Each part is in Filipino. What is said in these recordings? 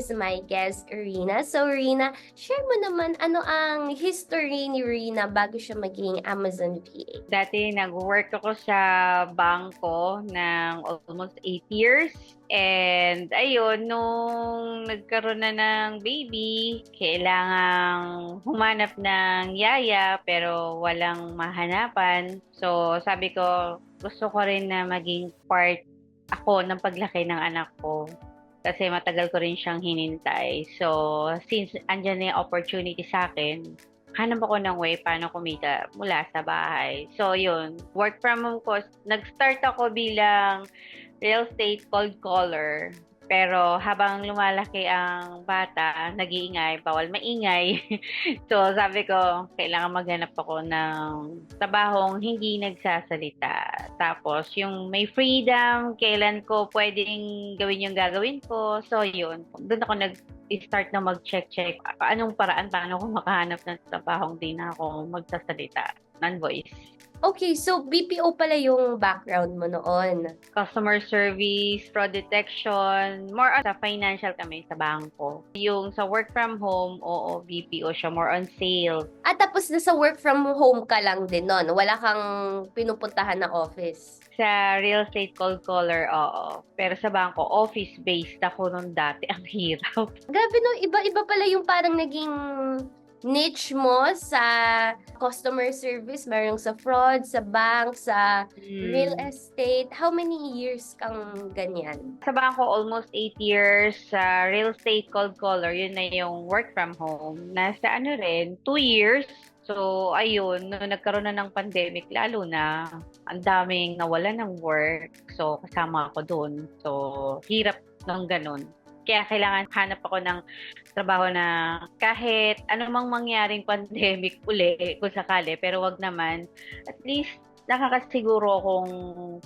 is my guest, Rina. So, Rina, share mo naman ano ang history ni Rina bago siya maging Amazon VA. Dati nag-work ako sa bangko ng almost 8 years. And ayun, nung nagkaroon na ng baby, kailangang humanap ng yaya pero walang mahanapan. So sabi ko, gusto ko rin na maging part ako ng paglaki ng anak ko. Kasi matagal ko rin siyang hinintay. So, since andyan na yung opportunity sa akin, hanap ako ng way paano kumita mula sa bahay. So, yun. Work from home ko. Nag-start ako bilang real estate cold caller. Pero habang lumalaki ang bata, nag-iingay, bawal maingay. So, sabi ko, kailangan maghanap ako ng trabahong hindi nagsasalita. Tapos, yung may freedom, kailan ko pwedeng gawin yung gagawin ko. So, yun. Doon ako nag-start na mag-check-check. Anong paraan, paano ko makahanap ng trabahong di na ako magsasalita. Non-voice. Okay, so BPO pala yung background mo noon. Customer service, fraud detection, more on sa financial kami sa bangko. Yung sa work from home, oo, BPO siya, more on sales. At tapos nasa work from home ka lang din noon. Wala kang pinupuntahan na office. Sa real estate cold caller, oo. Pero sa bangko, office-based ako nung dati. Ang hirap. Grabe no, iba-iba pala yung parang naging niche mo sa customer service, merong sa fraud, sa bank, sa real estate. How many years kang ganyan? Sa bangko, almost 8 years. Sa real estate cold caller, yun na yung work from home. Nasa ano rin, 2 years. So, ayun, nung nagkaroon na ng pandemic, lalo na, ang daming nawala ng work. So, kasama ako doon. So, hirap ng ganun. Kaya kailangan hanap ako ng trabaho na kahit anumang mangyaring pandemic uli, kung sakali, pero wag naman, at least nakakasiguro kung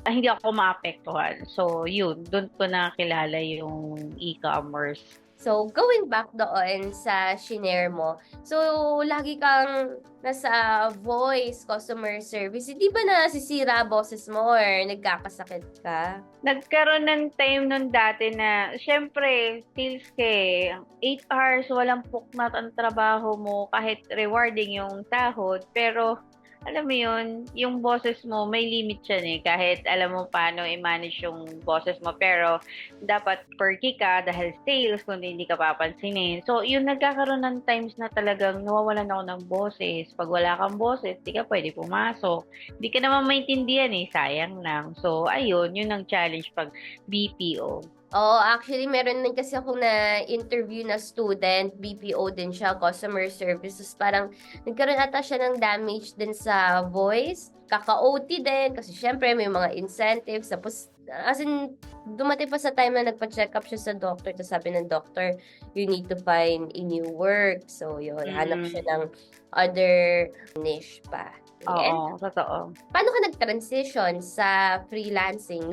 hindi ako maapektuhan. So, yun, doon ko nakilala yung e-commerce. So, going back doon sa shinare mo, so, lagi kang nasa voice, customer service, hindi ba nasisira boses mo or nagkakasakit ka? Nagkaroon ng time nun dati na, syempre, sales ka eh. 8 hours, walang puknat ang trabaho mo, kahit rewarding yung sahod, pero alam mo yun, yung boses mo, may limit yan eh. Kahit alam mo paano i-manage yung boses mo. Pero, dapat perky ka dahil sales, kung hindi ka papansinin. So, yun, nagkakaroon ng times na talagang nawawalan ako ng boses. Pag wala kang boses, di ka pwede pumasok. Di ka naman maintindihan eh, sayang lang. So, ayun, yun ang challenge pag BPO. Oo, actually, meron din kasi ako na interview na student, BPO din siya, customer services. Parang nagkaroon ata siya ng damage din sa voice, kaka-OT din, kasi syempre may mga incentives. Tapos, as in, dumating pa sa time na nagpa-check up siya sa doctor, tapos sabi ng doctor, you need to find a new work. So, yun, hanap siya ng other niche pa. Oo, totoo. Paano ka nag-transition sa freelancing?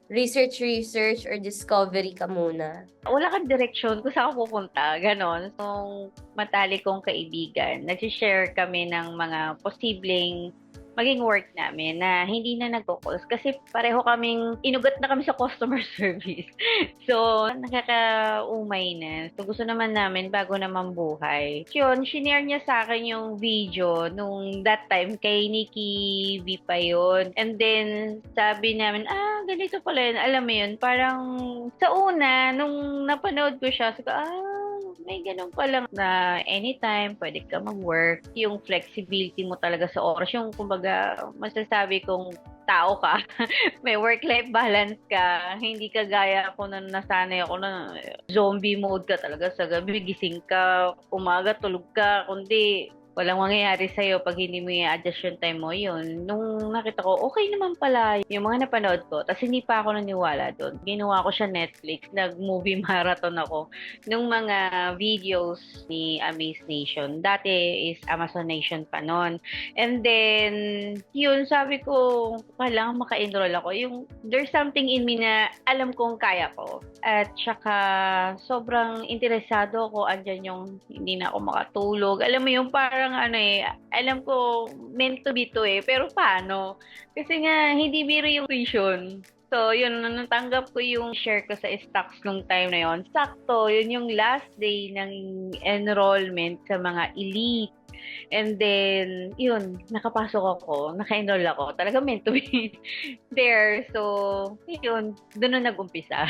Research or discovery ka muna? Wala kang direksyon kung saan ako pupunta, ganon. So, matalik kong kaibigan, nag-share kami ng mga posibleng maging work namin na hindi na nagko-calls kasi pareho kaming inugat na kami sa customer service. So, nakakaumay na. So, gusto naman namin bago naman buhay. Yun, shinare niya sa akin yung video nung that time kay Nikki V pa yun. And then, sabi namin, ganito pala yun. Alam mo yun, parang sa una, nung napanood ko siya, sabi ko, may ganun palang na anytime pwede ka mag-work. Yung flexibility mo talaga sa oras. Yung kumbaga, masasabi kong tao ka. May work-life balance ka. Hindi ka gaya ako na nasanay ako na zombie mode ka talaga sa gabi. Gising ka, umaga, tulog ka. Kundi walang mangyayari sa'yo pag hindi mo i-adjust yung time mo. Yun, nung nakita ko, okay naman pala yung mga napanood ko. Tapos hindi pa ako naniwala doon. Ginawa ko siya Netflix. Nag-movie marathon ako nung mga videos ni Amaze Nation. Dati is Amazon Nation pa noon. And then, yun, sabi ko, kailangan maka-enroll ako. Yung, there's something in me na alam kong kaya ko. At saka, sobrang interesado ako. Andyan yung hindi na ako makatulog. Alam mo yung parang alam ko meant to be to eh, pero paano? Kasi nga, hindi biro yung tuition. So, yun, nung natanggap ko yung share ko sa stocks nung time na yon, sakto, yun yung last day ng enrollment sa mga elite. And then, yun, nakapasok ako, naka-enroll ako. Talaga meant to be there. So, yun, doon na nag-umpisa.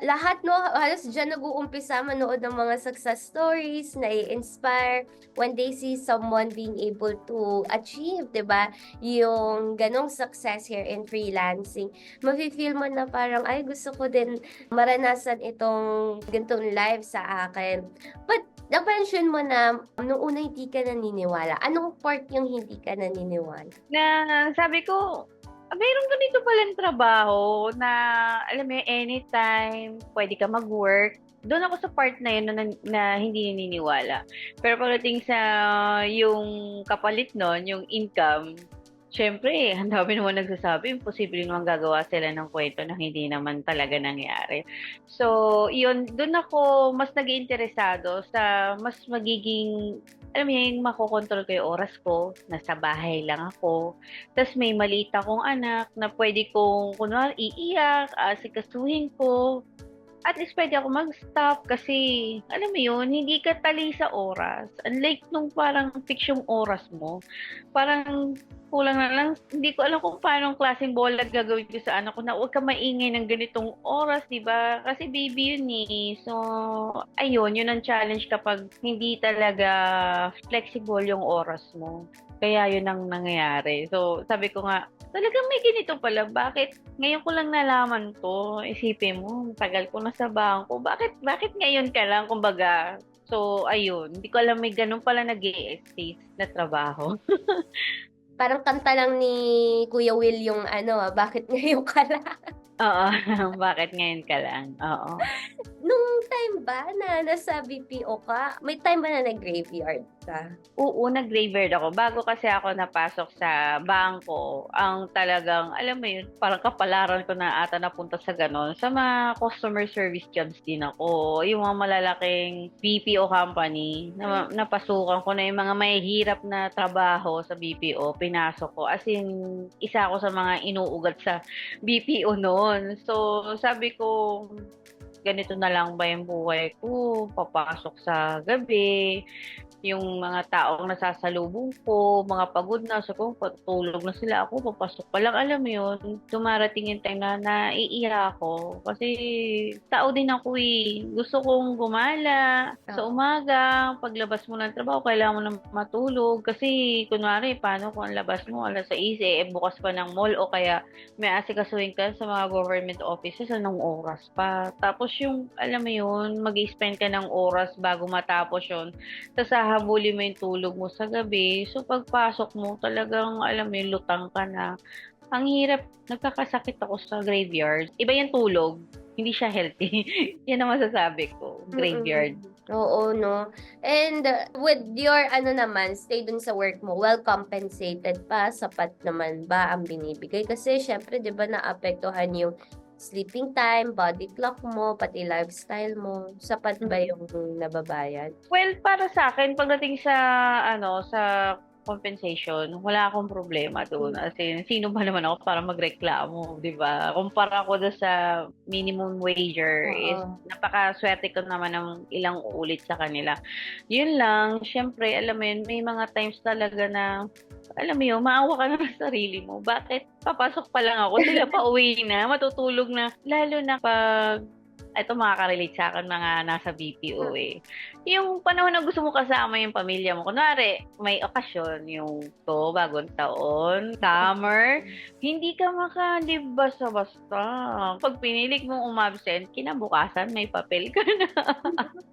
Lahat, no, halos dyan nag-uumpisa manood ng mga success stories na i-inspire when they see someone being able to achieve, di ba? Yung ganong success here in freelancing. Mafe-feel mo na parang, ay, gusto ko din maranasan itong ganitong life sa akin. But, na-mention mo na nung una hindi ka naniniwala. Anong part yung hindi ka naniniwala? Na sabi ko, mayroon ganito palang trabaho na, alam mo, anytime, pwede ka mag-work. Doon ako sa part na yun na hindi naniniwala. Pero pagdating sa yung kapalit nun, yung income, syempre, ang dami naman nagsasabi, imposible naman gagawa sila ng kwento na hindi naman talaga nangyari. So, yun, doon ako mas nag-iinteresado sa mas magiging, alam mo yun, makokontrol ko yung oras ko, nasa bahay lang ako, tapos may maliit akong anak na pwede kong, kunwari, iiyak, asikasuhin ko, at least pwede ako mag-stop kasi, alam mo yun, hindi ka tali sa oras. Unlike nung parang fix yung oras mo, parang kulang na lang, hindi ko alam kung paano ang klaseng bola gagawin ko sa anak ko na huwag ka maingay ng ganitong oras, di ba? Kasi baby yun eh. So, ayun, yun ang challenge kapag hindi talaga flexible yung oras mo. Kaya yun ang nangyayari. So, sabi ko nga, talagang may ganito pala. Bakit ngayon ko lang nalaman to? Isipin mo, tagal ko na sa bangko. Bakit ngayon ka lang? Kumbaga, so, ayun. Hindi ko alam may ganun pala nag-i-exist na trabaho. Parang kanta lang ni Kuya Will yung bakit ngayon ka lang? Oo, bakit ngayon ka lang? Oo. Nung time ba na nasa BPO ka, may time ba na nag-graveyard ka? Oo, nag-graveyard ako. Bago kasi ako napasok sa bangko, ang talagang, alam mo yun, parang kapalaran ko na ata napunta sa ganon. Sa mga customer service jobs din ako. Yung mga malalaking BPO company, napasukan ko na yung mga mahihirap na trabaho sa BPO, pinasok ko. As in, isa ako sa mga inuugat sa BPO noon. So, sabi ko, ganito na lang ba yung buhay ko? Papasok sa gabi, yung mga taong nasasalubong ko, mga pagod na, so kung patulog na sila ako, papasok pa lang, alam mo yun, dumarating yung time na naiiyak ako. Kasi tao din ako eh. Gusto kong gumala sa umaga, paglabas mo ng trabaho, kailangan mo na matulog. Kasi, kunwari, paano kung ang labas mo, alas 6, bukas pa ng mall, o kaya may asikasuhin ka sa mga government offices, anong oras pa. Tapos yung, alam mo yun, mag-spend ka ng oras bago matapos yun. Tapos hahabulin mo yung tulog mo sa gabi. So, pagpasok mo, talagang, alam mo yung lutang ka na. Ang hirap, nagkakasakit ako sa graveyard. Iba yung tulog, hindi siya healthy. Yan ang masasabi ko, graveyard. Oo, no? And with your, naman, stay dun sa work mo, well compensated pa, sapat naman ba ang binibigay? Kasi, syempre, di ba, naapektuhan yung sleeping time, body clock mo, pati lifestyle mo, sapat ba yung nababayad? Well, para sa akin, pagdating sa, sa compensation, wala akong problema doon. As in, sino ba naman ako para magreklamo, di ba? Kumpara ko doon sa minimum wager, is napakaswerte ko naman ng ilang ulit sa kanila. Yun lang, syempre, alam mo yun, may mga times talaga na, alam mo yun, maawa ka na sa sarili mo. Bakit papasok pa lang ako, sila pa uwi na, matutulog na. Lalo na pag, ito makaka-relate sa akin mga nasa BPO eh. Yung panahon na gusto mo kasama yung pamilya mo. Kunwari, may okasyon, yung bagong taon, summer, hindi ka makalib basta-basta. Pag pinilik mong umabsent, kinabukasan may papel ka na.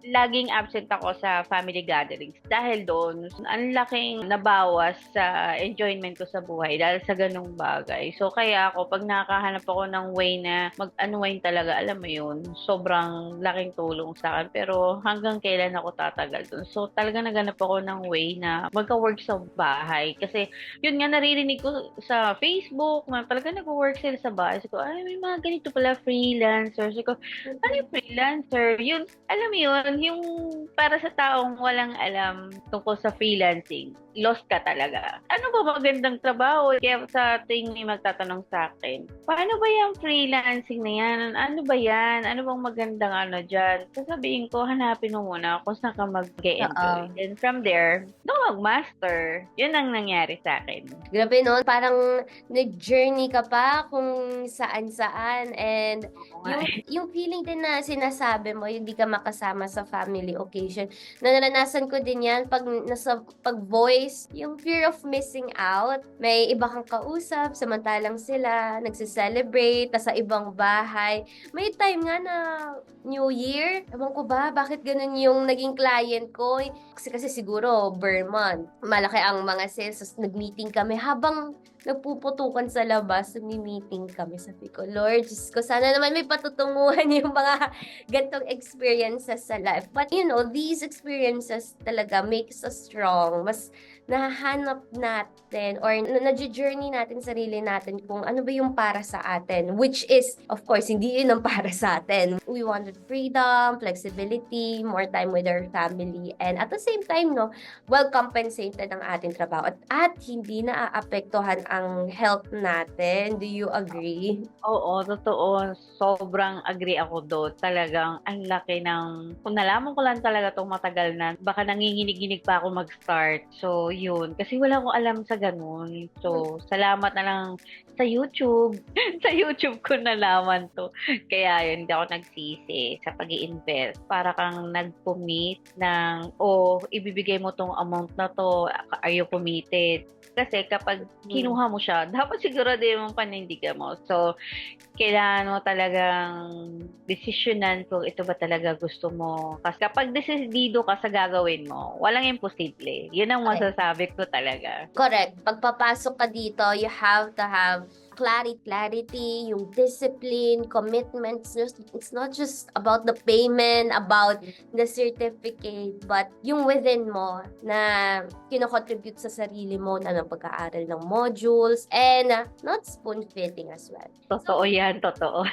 Laging absent ako sa family gatherings. Dahil doon, ang laking nabawas sa enjoyment ko sa buhay dahil sa ganung bagay. So, kaya ako, pag nakahanap ako ng way na mag-unwind talaga, alam mo yun, so sobrang laking tulong sa akin. Pero hanggang kailan ako tatagal dun? So talaga naganap ako ng way na magka-work sa bahay. Kasi yun nga naririnig ko sa Facebook, talaga nag-work sila sa bahay. So, ay, may mga ganito pala freelancers. So, ano yung freelancer? Yun, alam mo yun, yung para sa taong walang alam tungkol sa freelancing, lost ka talaga. Ano ba magandang trabaho? Kaya sa ating may magtatanong sa akin, paano ba yung freelancing na yan? Ano ba yan? Ano bang magandang ano dyan? Sasabihin ko, hanapin mo muna kung saan ka mag-enjoy. And from there, mag-master. Yun ang nangyari sa akin. Grabe no, parang nag-journey ka pa kung saan-saan and yung feeling din na sinasabi mo, hindi ka makasama sa family occasion. Naranasan ko din yan pag voice, yung fear of missing out. May iba kang kausap, samantalang sila nagse-celebrate sa ibang bahay. May time nga na New Year, ewan ko ba, bakit ganun yung naging client ko? Kasi siguro, Vermont, malaki ang mga sales, nag-meeting kami habang nagpuputukan sa labas, nag-meeting kami. Sabi ko, Lord, Diyos ko, sana naman may patutunguhan yung mga gantong experiences sa life. But these experiences talaga makes us strong. Mas nahanap natin or na-journey natin sarili natin kung ano ba yung para sa atin, which is, of course, hindi yun ang para sa atin. We wanted freedom, flexibility, more time with our family, and at the same time, well compensated ang ating trabaho at hindi na aapektuhan ang health natin. Do you agree? Oo, totoo. Sobrang agree ako doon. Talagang ang laki ng, kung nalaman ko lang talaga itong matagal na, baka nanginginig-ginig pa ako mag-start. So, yun. Kasi wala akong alam sa ganun. So, salamat na lang sa YouTube. Sa YouTube ko nalaman to. Kaya yun, hindi ako nagsisi sa pag-i-invest. Para kang nag-commit ng, ibibigay mo tong amount na to. Are you committed? Kasi kapag kinuha mo siya, dapat siguro din mong panindigan mo. So, kailangan mo talagang desisyonan kung ito ba talaga gusto mo. Kasi kapag desidido ka sa gagawin mo, walang imposible. Yun ang masasabi ko talaga. Correct. Pagpapasok ka dito, you have to have clarity, yung discipline, commitments. It's not just about the payment, about the certificate, but yung within mo na kino-contribute sa sarili mo na ng pag-aaral ng modules and not spoon-fitting as well. Totoo yan, totoo.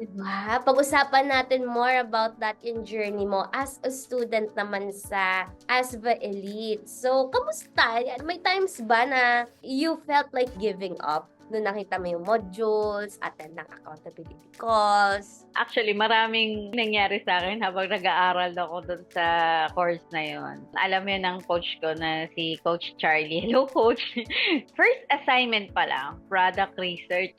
Diba? Pag-usapan natin more about that in journey mo as a student naman sa ASVA Elite. So, kamusta? May times ba na you felt like giving up? Nung nakita mo yung modules, attend ng accountability calls. Actually, maraming nangyari sa akin habang nag-aaral ako dun sa course na yun. Alam mo yun ang coach ko na si Coach Charlie. Hello, Coach! First assignment pa lang, product research.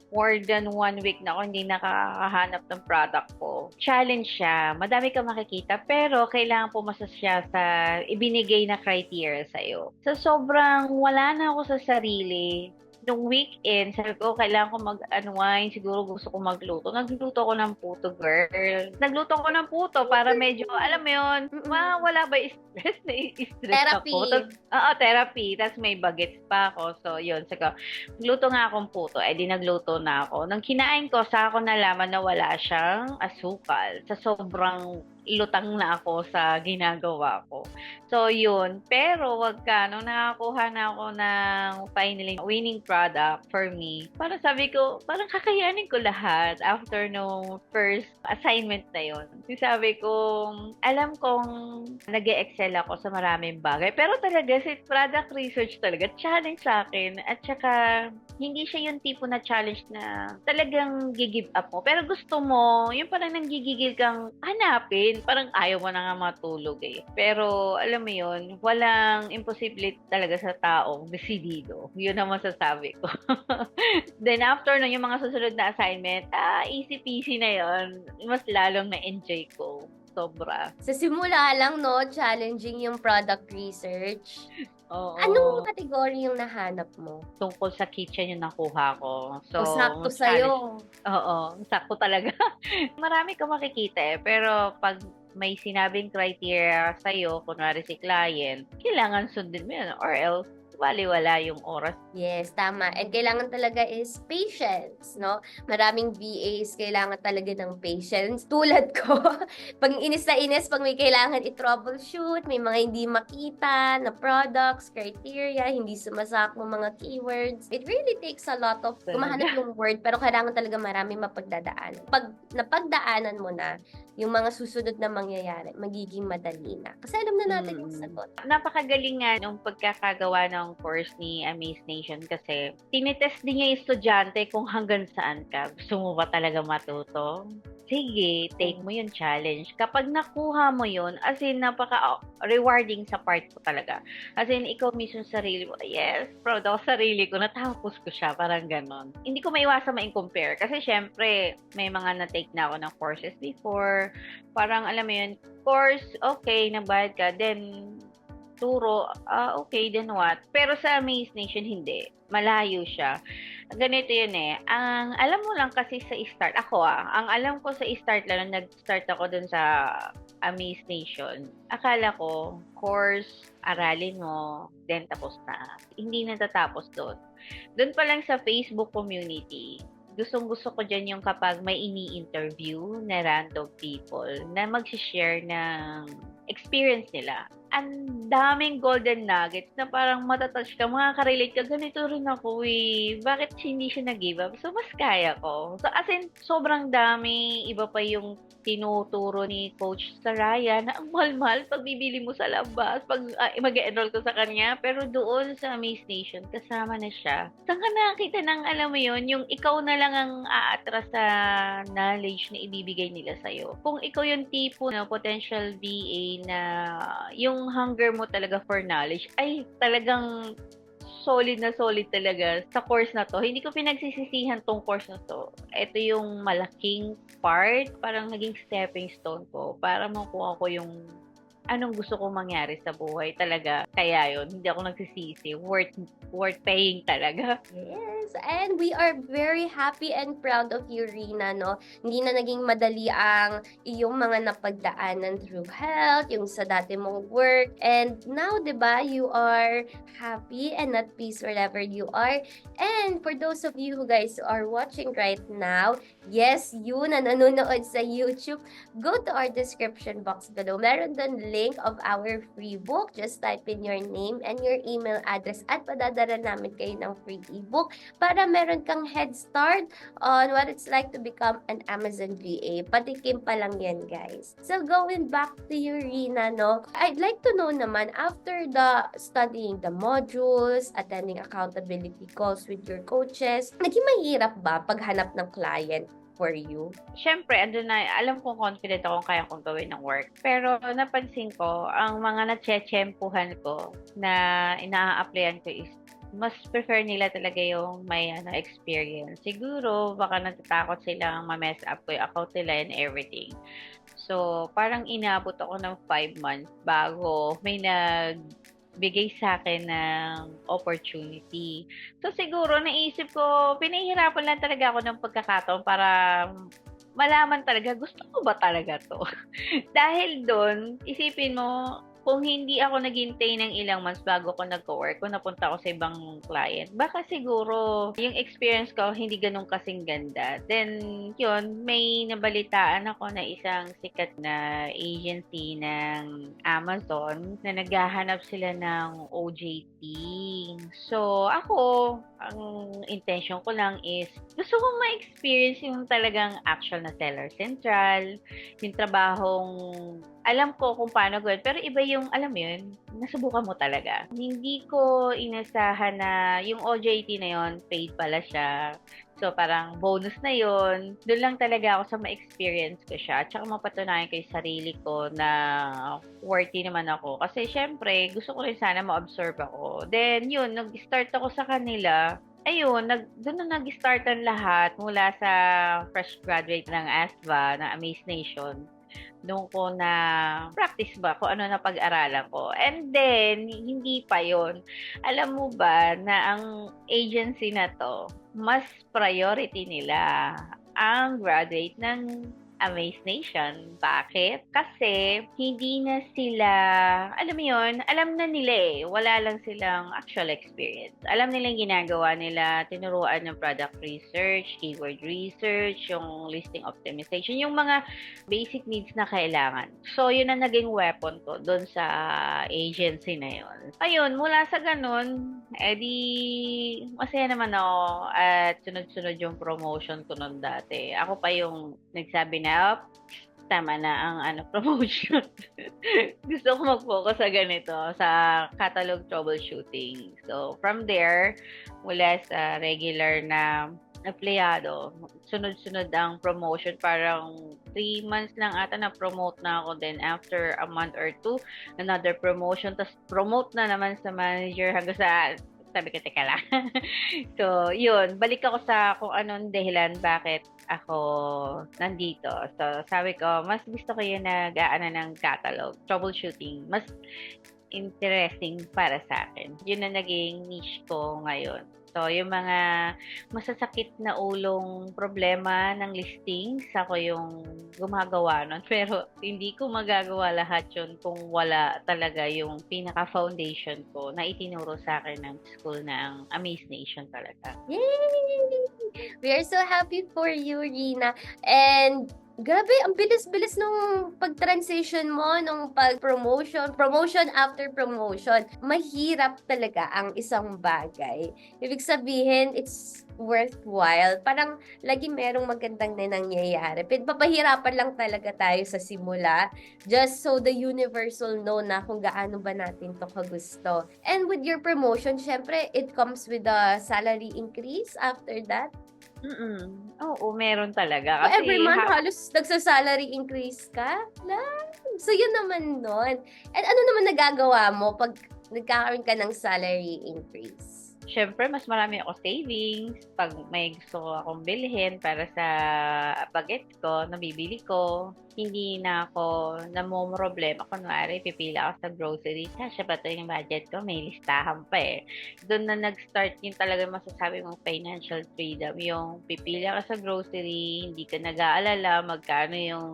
More than 1 week na ako hindi nakakahanap ng product ko. Challenge siya. Madami ka makikita, pero kailangan pumasa siya sa ibinigay na criteria sa'yo. So, sobrang wala na ako sa sarili. Nung weekend, sabi ko, kailangan ko mag-unwind. Siguro gusto ko magluto. Nagluto ko ng puto, girl. Nagluto ko ng puto para medyo, alam mo yun, wala ba stress? Na-stress Therapy. ako. Therapy. Tapos may bagets pa ako. So, yun. Sabi ko, magluto nga akong puto. Di nagluto na ako. Nang kinain ko, saka ko nalaman na wala siyang asukal. Sa sobrang lutang na ako sa ginagawa ko. So, yun. Pero, wag ka, nung nakakuha na ako ng finally winning product for me, parang sabi ko, parang kakayanin ko lahat after no first assignment na yun. Sabi ko, alam kong nag-e-excel ako sa maraming bagay. Pero talaga, si product research talaga, challenge sa akin. At saka, hindi siya yung tipo na challenge na talagang give up mo. Pero gusto mo, yung parang nanggigigil kang hanapin. Parang ayaw mo na nga matulog eh. Pero, alam mo yun, walang imposible talaga sa taong desidido. Yun ang masasabi ko. Then, after nun, yung mga susunod na assignment, easy peasy na yun. Mas lalong na-enjoy ko. Sobra. Sa simula lang, challenging yung product research. Oo. Anong category yung nahanap mo? Tungkol sa kitchen yung nakuha ko. So, sakto sa'yo. Oo, sakto talaga. Marami ka makikita eh. Pero pag may sinabing criteria sa'yo, kunwari si client, kailangan sundin mo yun or else baliwala yung oras. Yes, tama. And kailangan talaga is patience, no? Maraming VAs kailangan talaga ng patience. Tulad ko, pag inis na inis, pag may kailangan i-troubleshoot, may mga hindi makita na products, criteria, hindi sumasakmo mga keywords. It really takes a lot of gumahanap Talaga. yung word, pero kailangan talaga marami mapagdadaanan. Pag napagdaanan mo na, yung mga susunod na mangyayari, magiging madali na. Kasi alam na natin yung sagot. Napakagaling nga nung pagkakagawa ng course ni Amaze Nation kasi tinitest din niya yung estudyante kung hanggang saan ka. Gusto mo ba talaga matuto? Sige, take mo yung challenge. Kapag nakuha mo yun, as in, napaka-rewarding sa part ko talaga. As in, ikaw mismo sa sarili mo, yes, proud ako sa sarili ko, natapos ko siya, parang ganon. Hindi ko maiwasan ma-compare kasi syempre, may mga na-take na ako ng courses before. Parang, alam mo yun, course, okay, nabayad ka, then turo, okay, then what? Pero sa Amaze Nation, hindi. Malayo siya. Ganito yun eh. Ang alam mo lang kasi sa start, ang alam ko sa start lang, nag-start ako dun sa Amaze Nation. Akala ko, course, aralin mo, then tapos na. Hindi natatapos doon. Doon pa lang sa Facebook community, gustong-gusto ko dyan yung kapag may ini-interview na random people na mag-share ng experience nila. Ang daming golden nuggets na parang matatouch ka, makaka-relate ka, ganito rin ako eh. Bakit hindi siya nag-give up? So, mas kaya ko. So, as in, sobrang dami. Iba pa yung tinuturo ni Coach Saraya na ang mahal-mahal pag bibili mo sa labas, pag mag-enroll ko sa kanya. Pero doon sa Amaze Nation, kasama na siya. Saan ka nakakita ng, alam mo yun, yung ikaw na lang ang aatras sa knowledge na ibibigay nila sa'yo. Kung ikaw yung tipo na potential VA na yung hunger mo talaga for knowledge ay talagang solid na solid talaga sa course na to. Hindi ko pinagsisisihan tong course na to. Ito yung malaking part, parang naging stepping stone ko para makuha ko yung anong gusto kong mangyari sa buhay talaga. Kaya yun, hindi ako nagsisisi. Worth paying talaga. Yes, and we are very happy and proud of you, Rina, no? Hindi na naging madali ang iyong mga napagdaanan through health, yung sa dati mong work, and now, di ba, you are happy and at peace wherever you are. And for those of you who guys are watching right now, yes, you na nanonood sa YouTube, go to our description box below. Meron doon link of our free book. Just type in your name and your email address at padadala namin kayo ng free ebook para meron kang head start on what it's like to become an Amazon VA. Patikim pa lang yan, guys. So, going back to you, Rina, no? I'd like to know naman, after the studying the modules, attending accountability calls with your coaches, naging mahirap ba paghanap ng client for you? Siyempre, andun na, alam kong confident akong kaya kong gawin ng work. Pero napansin ko, ang mga natsyetsyempuhan ko na ina-applyan ko is mas prefer nila talaga yung may experience. Siguro, baka natatakot silang ma-mess up ko yung account nila and everything. So, parang inabot ako ng 5 months bago may bigay sa akin ng opportunity. So, siguro, naisip ko, pinahihirapan lang talaga ako ng pagkakataon para malaman talaga, gusto ko ba talaga to? Dahil doon, isipin mo, kung hindi ako naghintay ng ilang months bago ko nagko-work, kung napunta ako sa ibang client, baka siguro yung experience ko hindi ganun kasing ganda. Then, yun, may nabalitaan ako na isang sikat na agency ng Amazon na naghahanap sila ng OJT. So, ako, ang intention ko lang is gusto kong ma-experience yung talagang actual na seller central, yung trabahong alam ko kung paano gawin, pero iba yung, alam mo yun, nasubukan mo talaga. Hindi ko inasahan na yung OJT na yun, paid pala siya. So, parang bonus na yun. Doon lang talaga ako sa ma-experience ko siya. At saka mapatunayan ko yung sarili ko na worthy naman ako. Kasi, syempre, gusto ko rin sana ma-absorb ako. Then, yun, nag-start ako sa kanila. Ayun, doon na nag-start ang lahat mula sa fresh graduate ng ASVA, ng Amaze Nation. Doon ko na practice ba kung ano na pag-aralan ko. And then, hindi pa yon. Alam mo ba na ang agency na to, mas priority nila ang graduate ng Amaze Nation. Bakit? Kasi hindi na sila, alam mo yun, alam na nila eh. Wala lang silang actual experience. Alam nila yung ginagawa nila, tinuruan ng product research, keyword research, yung listing optimization, yung mga basic needs na kailangan. So, yun ang naging weapon ko doon sa agency na yun. Ayun, mula sa ganun, masaya naman ako at sunod-sunod yung promotion ko noon dati. Ako pa yung nagsabi na, tama na ang promotion. Gusto ko mag-focus sa ganito, sa catalog troubleshooting. So, from there, mula sa regular na empleyado, sunod-sunod ang promotion. Parang 3 months lang ata na-promote na ako. Then, after a month or 2, another promotion. Tapos, promote na naman sa manager hanggang sa sabi ko, teka lang. So, yun. Balik ako sa kung anong dahilan bakit ako nandito. So, sabi ko, mas gusto ko yung nag-aano ng catalog, troubleshooting. Mas interesting para sa akin. Yun na naging niche ko ngayon. So, yung mga masasakit na ulong problema ng listings, ako yung gumagawa nun. Pero, hindi ko magagawa lahat yun kung wala talaga yung pinaka-foundation ko na itinuro sa akin ng school ng Amaze Nation talaga. Yay! We are so happy for you, Rina. And grabe, ang bilis-bilis nung pag-transition mo, nung promotion after promotion. Mahirap talaga ang isang bagay. Ibig sabihin, it's worthwhile. Parang lagi merong magandang na nangyayari. Papahirapan lang talaga tayo sa simula just so the universe will know na kung gaano ba natin to kagusto. And with your promotion, syempre, it comes with a salary increase after that. Oo, meron talaga. So, Kasi every month, halos nagsa-salary increase ka? So, yun naman nun. And ano naman nagagawa mo pag nagkakaroon ka ng salary increase? Siyempre, mas marami ako savings. Pag may gusto ko akong bilhin para sa bagets ko, nabibili ko. Hindi na ako namomroblema. Kunwari, pipila ako sa grocery. Kasya ba ito yung budget ko? May listahan pa eh. Doon na nag-start yung talaga masasabi mong financial freedom. Yung pipila ka sa grocery, hindi ka nag-aalala magkano yung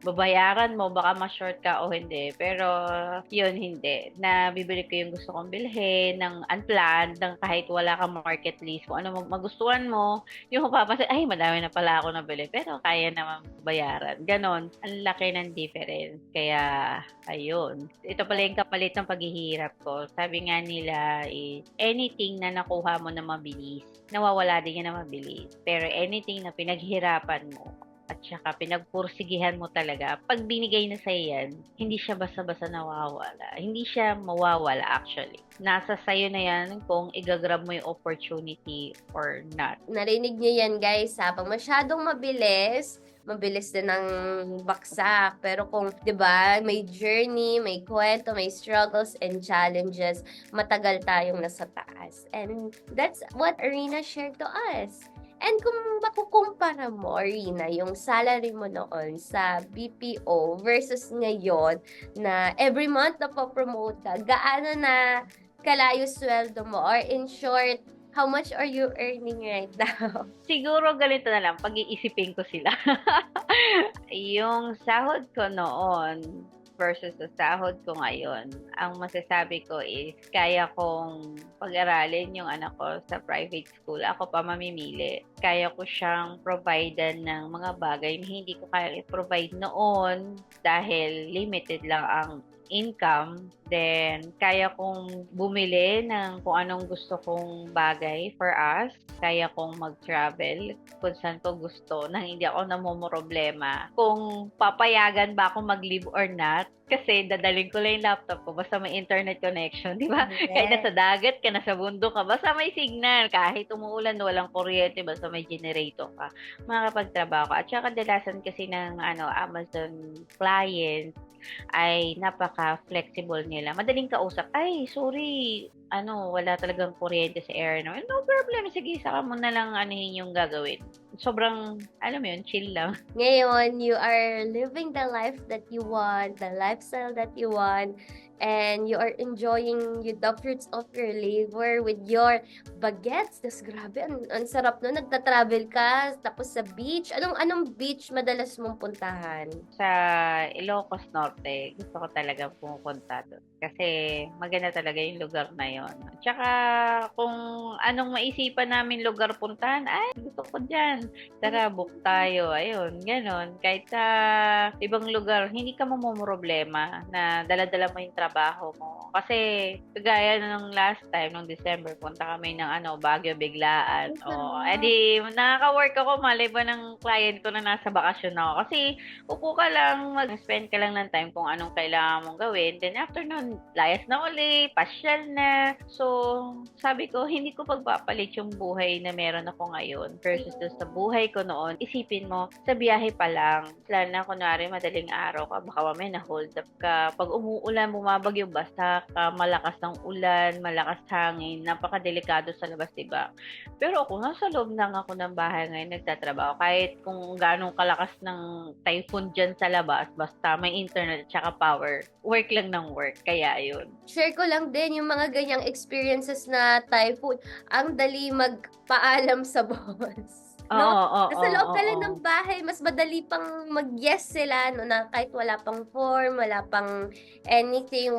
babayaran mo. Baka ma-short ka o hindi. Pero, yun, hindi. Nabibili ko yung gusto kong bilhin ng unplanned, ng kahit wala kang market list. Kung ano magustuhan mo, yung mapapansin, ay, madami na pala ako nabili. Pero, kaya naman bayaran. Ganon. Ang laki ng difference. Kaya, ayun. Ito pala yung kapalit ng paghihirap ko. Sabi nga nila, anything na nakuha mo na mabilis, nawawala din yan na mabilis. Pero anything na pinaghirapan mo, at saka pinagpursigihan mo talaga, pag binigay na sa'yo yan, hindi siya basta-basta nawawala. Hindi siya mawawala actually. Nasa sa'yo na yan kung igagrab mo yung opportunity or not. Narinig niyo yan, guys, ha? Pag masyadong mabilis din ng baksak. Pero kung, di ba, may journey, may kwento, may struggles and challenges, matagal tayong nasa taas. And that's what Arena shared to us. And kung makukumpara mo, Rina, yung salary mo noon sa BPO versus ngayon na every month na pa-promote ka, gaano na kalayo sweldo mo? Or in short, how much are you earning right now? Siguro ganito na lang, pag-iisipin ko sila. Yung sahod ko noon versus sa sahod ko ngayon, ang masasabi ko is kaya kong pag-aralin yung anak ko sa private school. Ako pa mamimili. Kaya ko siyang providean ng mga bagay na hindi ko kaya i-provide noon dahil limited lang ang income. Then, kaya kong bumili ng kung anong gusto kong bagay for us. Kaya kong mag-travel kung saan ko gusto na hindi ako namomroblema. Kung papayagan ba ako mag-leave or not, kasi dadaling ko lang yung laptop ko basta may internet connection, di ba? Yes. Kahit nasa dagat ka, nasa bundok ka, basta may signal. Kahit umuulan, walang kuryente, basta may generator ka, makakapagtrabaho ka. At saka kadalasan kasi ng Amazon clients ay napaka-flexible nila. Madaling kausap, ay, sorry, wala talagang kuryente sa area naman. No problem, sige, saka mo na lang anuhin yung gagawin. sobrang, alam mo yun, chill lang. Ngayon, you are living the life that you want, the lifestyle that you want, and you are enjoying the fruits of your labor with your bagets. Das grabe, ang sarap no. Nagta-travel ka, tapos sa beach. Anong beach madalas mong puntahan? Sa Ilocos Norte, gusto ko talaga pumupunta doon. Kasi maganda talaga yung lugar na yon. Tsaka kung anong maisipan namin lugar puntahan, ay gusto ko dyan. Tara, book tayo. Ayun, ganon. Kahit sa ibang lugar, hindi ka mamumroblema na dala-dala mo yung trabaho mo. Kasi kagaya nung last time, nung December, punta kami ng Baguio biglaan. O, edi nakaka-work ako, malay ba ng client ko na nasa bakasyon ako. Kasi upo ka lang, mag-spend ka lang ng time kung anong kailangan mong gawin. Then after nun, layas na uli, pasyal na. So, sabi ko, hindi ko pagpapalit yung buhay na meron ako ngayon versus dun sa buhay ko noon. Isipin mo, sa biyahe pa lang, lalo na kunwari madaling araw ka, baka mamaya na-hold up ka. Pag umuulan, bumabagyo, basta ka, malakas ng ulan, malakas hangin, napakadelikado sa labas, diba? Pero ako, nasa loob lang ako ng bahay ngayon, nagtatrabaho. Kahit kung gaano kalakas ng typhoon dyan sa labas, basta may internet at saka power, work lang ng work. Kaya yun. Share ko lang din yung mga ganyang experiences na typhoon. Ang dali magpaalam sa boss. No? Oo, Sa loob ka lang oo. ng bahay, mas madali pang mag-yes sila, no, na kahit wala pang form, wala pang anything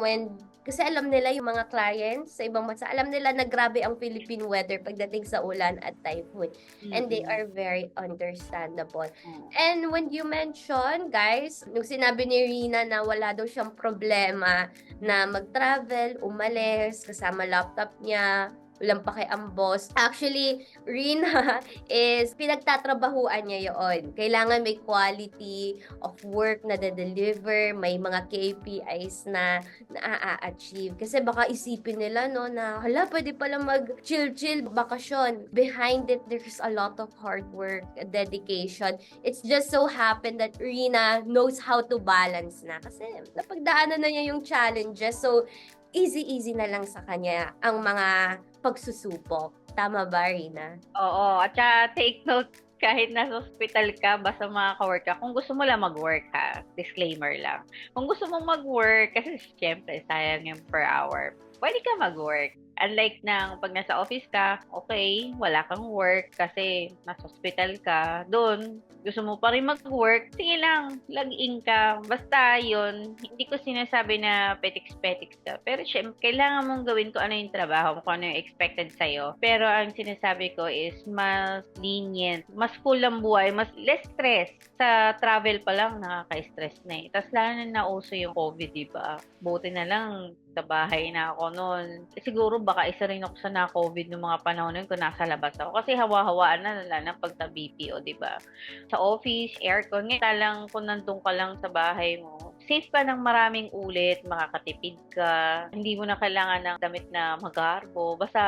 kasi alam nila yung mga clients sa ibang bansa, alam nila na grabe ang Philippine weather pagdating sa ulan at typhoon. And they are very understandable. And when you mention, guys, nung sinabi ni Rina na wala daw siyang problema na mag-travel, umalis, kasama laptop niya, walang ang boss. Actually, Rina is pinagtatrabahuan niya yon. Kailangan may quality of work na de-deliver, may mga KPIs na na-achieve. Kasi baka isipin nila, no, na hala, pwede pala mag-chill-chill bakasyon. Behind it, there's a lot of hard work, dedication. It's just so happened that Rina knows how to balance na. Kasi napagdaanan na niya yung challenges. So, easy-easy na lang sa kanya ang mga pagsusupok. Tama ba, Rina? Oo. At saka take note, kahit nasa hospital ka, basta makaka-work ka, kung gusto mo lang mag-work ha, disclaimer lang. Kung gusto mo mag-work, kasi syempre, sayang yung per hour, pwede ka mag-work. Unlike nang pag nasa office ka, okay, wala kang work kasi nasa hospital ka, doon, gusto mo pa rin mag-work, sige lang, log-in ka. Basta yun, hindi ko sinasabi na petiks-petiks ka. Pero syempre, kailangan mong gawin kung ano yung trabaho mo, kung ano yung expected sa'yo. Pero ang sinasabi ko is mas lenient, mas cool ang buhay, mas less stress. Sa travel pa lang, nakaka-stress na eh. Tapos lalo na nauso yung COVID, diba? Buti na lang, sa bahay na ako noon. Siguro baka isa rin ako sa na-COVID noong mga panahon nun kung nasa labas ako. Kasi hawa-hawaan na lalo na pag sa BPO, di ba? Sa office, aircon. Ngayon lang kung nandun ka lang sa bahay mo, safe ka ng maraming ulit, makakatipid ka. Hindi mo na kailangan ng damit na magarbo. Basta,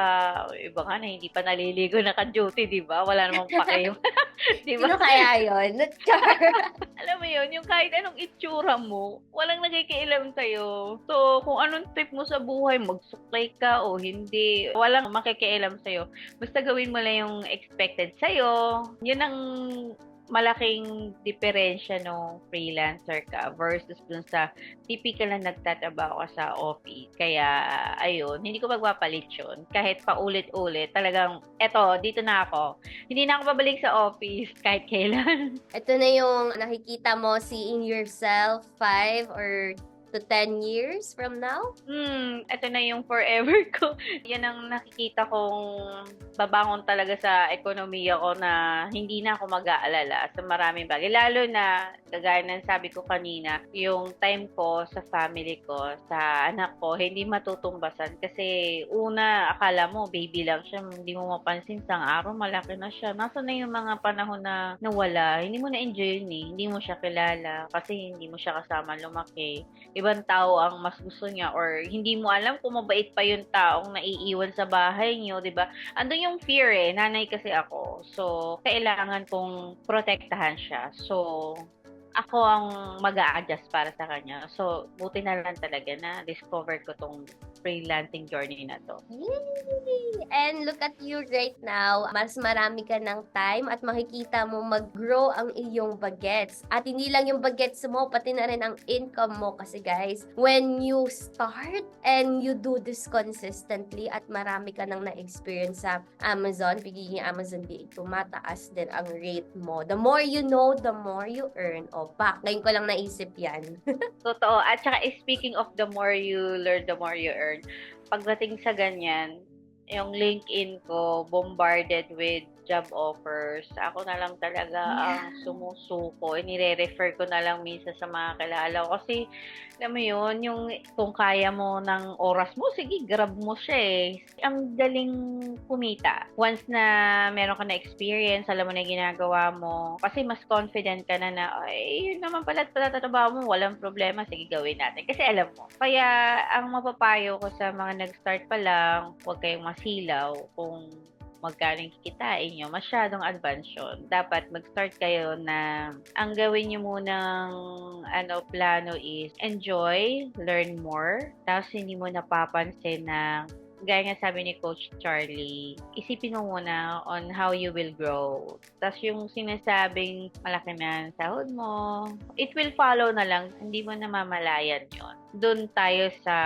iba nga na, hindi pa naliligo naka-duty, di ba? Wala namang pake. Di ba? Sino kaya yun? Alam mo yun, yung kahit anong itsura mo, walang nakikialam sa'yo. So, kung anong trip mo sa buhay, magsuklay ka o hindi, walang makikialam sa'yo. Basta gawin mo lang yung expected sa'yo. Yun ang malaking diferensya nung freelancer ka versus dun sa typical na nagtatrabaho ka sa office. Kaya, ayun, hindi ko magpapalit yun. Kahit paulit-ulit, talagang, eto, dito na ako. Hindi na ako babalik sa office kahit kailan. Ito na yung nakikita mo, seeing yourself 5 or to 10 years from now? Ito na yung forever ko. Yan ang nakikita kong babangon talaga sa ekonomiya ko na hindi na ako mag-aalala sa maraming bagay. Lalo na, kagaya ng sabi ko kanina, yung time ko sa family ko, sa anak ko, hindi matutumbasan. Kasi una, akala mo, baby lang siya, hindi mo mapansin, sang araw, malaki na siya. Nasa na yung mga panahon na nawala, hindi mo na-enjoy yun eh. Hindi mo siya kilala kasi hindi mo siya kasama lumaki. Ibang tao ang mas gusto niya or hindi mo alam kung mabait pa yung taong naiiwan sa bahay niyo, 'di ba? Andun yung fear eh, nanay kasi ako. So, kailangan kong protektahan siya. So, ako ang mag-a-adjust para sa kanya. So, buti na lang talaga na discover ko tong freelancing journey na to. Yay! And look at you right now. Mas marami ka ng time at makikita mo mag-grow ang iyong bagets. At hindi lang yung bagets mo, pati na rin ang income mo. Kasi guys, when you start and you do this consistently at marami ka nang na-experience sa Amazon, pagiging Amazon VA, tumataas din ang rate mo. The more you know, the more you earn. O, ngayon ko lang naisip yan. Totoo. At saka speaking of the more you learn, the more you earn, pagdating sa ganyan, yung LinkedIn ko bombarded with job offers. Ako na lang talaga ang sumusuko. Nire-refer ko na lang minsan sa mga kilala ko. Kasi, alam mo yun, yung kung kaya mo ng oras mo, sige, grab mo siya eh. Ang galing kumita. Once na meron ka na experience, alam mo na yung ginagawa mo, kasi mas confident ka na ay, yun naman pala tatrabaho mo, walang problema, sige, gawin natin. Kasi alam mo. Kaya, ang mapapayo ko sa mga nag-start pa lang, huwag kayong masilaw kung magkano kikitain nyo, masyadong advance yun. Dapat mag-start kayo na ang gawin nyo munang plano is enjoy, learn more, tapos hindi mo napapansin na gaya nga sabi ni Coach Charlie, isipin mo muna on how you will grow. Tapos yung sinasabing malaki na ang sahod mo, it will follow na lang, hindi mo namamalayan yun. Doon tayo sa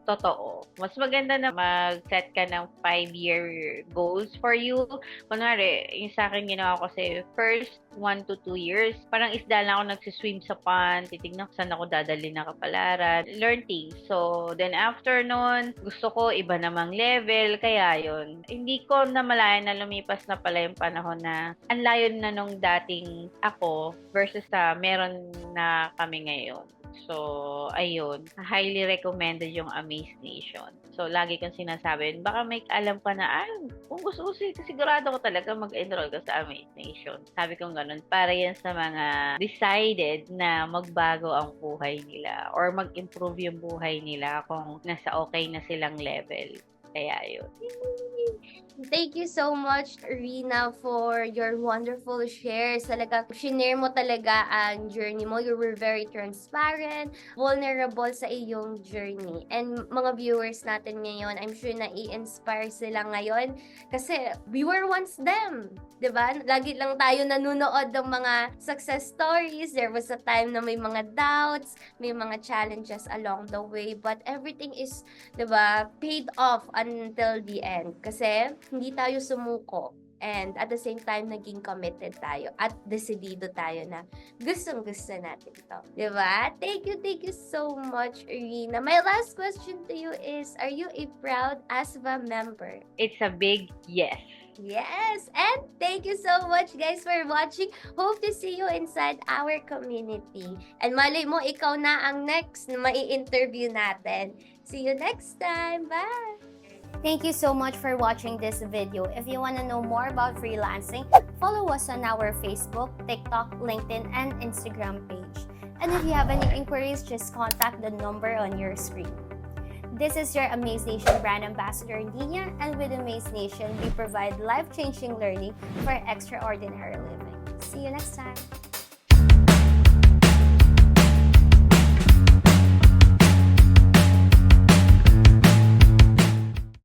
totoo. Mas maganda na mag-set ka ng 5-year goals for you. Kunwari, yung sa akin ginawa ko kasi first 1 to 2 years, parang isda lang ako nagsiswim sa pond, titignan ko saan ako dadali ng kapalaran, learn things. So, then after nun, gusto ko iba namang level, kaya yun. Hindi ko namalayan na lumipas na pala yung panahon na ang layo na nung dating ako versus sa meron na kami ngayon. So, ayun. Highly recommended yung Amaze Nation. So, lagi kong sinasabi, baka may alam ka na, kung gusto sigurado ko talaga mag-enroll ka sa Amaze Nation. Sabi kong ganun, para yan sa mga decided na magbago ang buhay nila or mag-improve yung buhay nila kung nasa okay na silang level. Kaya yun. Thank you so much, Rina, for your wonderful shares. Talaga, shinare mo talaga ang journey mo. You were very transparent, vulnerable sa iyong journey. And mga viewers natin ngayon, I'm sure na i-inspire sila ngayon kasi we were once them. Diba? Lagi lang tayo nanonood ng mga success stories. There was a time na may mga doubts, may mga challenges along the way, but everything is, diba, paid off until the end. Kasi hindi tayo sumuko. And at the same time, naging committed tayo at desidido tayo na gustong-gusto natin to. Diba? Thank you so much, Irina. My last question to you is, are you a proud ASVA member? It's a big yes. Yes! And thank you so much guys for watching. Hope to see you inside our community. And malay mo, ikaw na ang next na mai-interview natin. See you next time. Bye! Thank you so much for watching this video. If you want to know more about freelancing, follow us on our Facebook, TikTok, LinkedIn, and Instagram page. And if you have any inquiries, just contact the number on your screen. This is your Amaze Nation brand ambassador, Nina, and with Amaze Nation, we provide life-changing learning for extraordinary living. See you next time.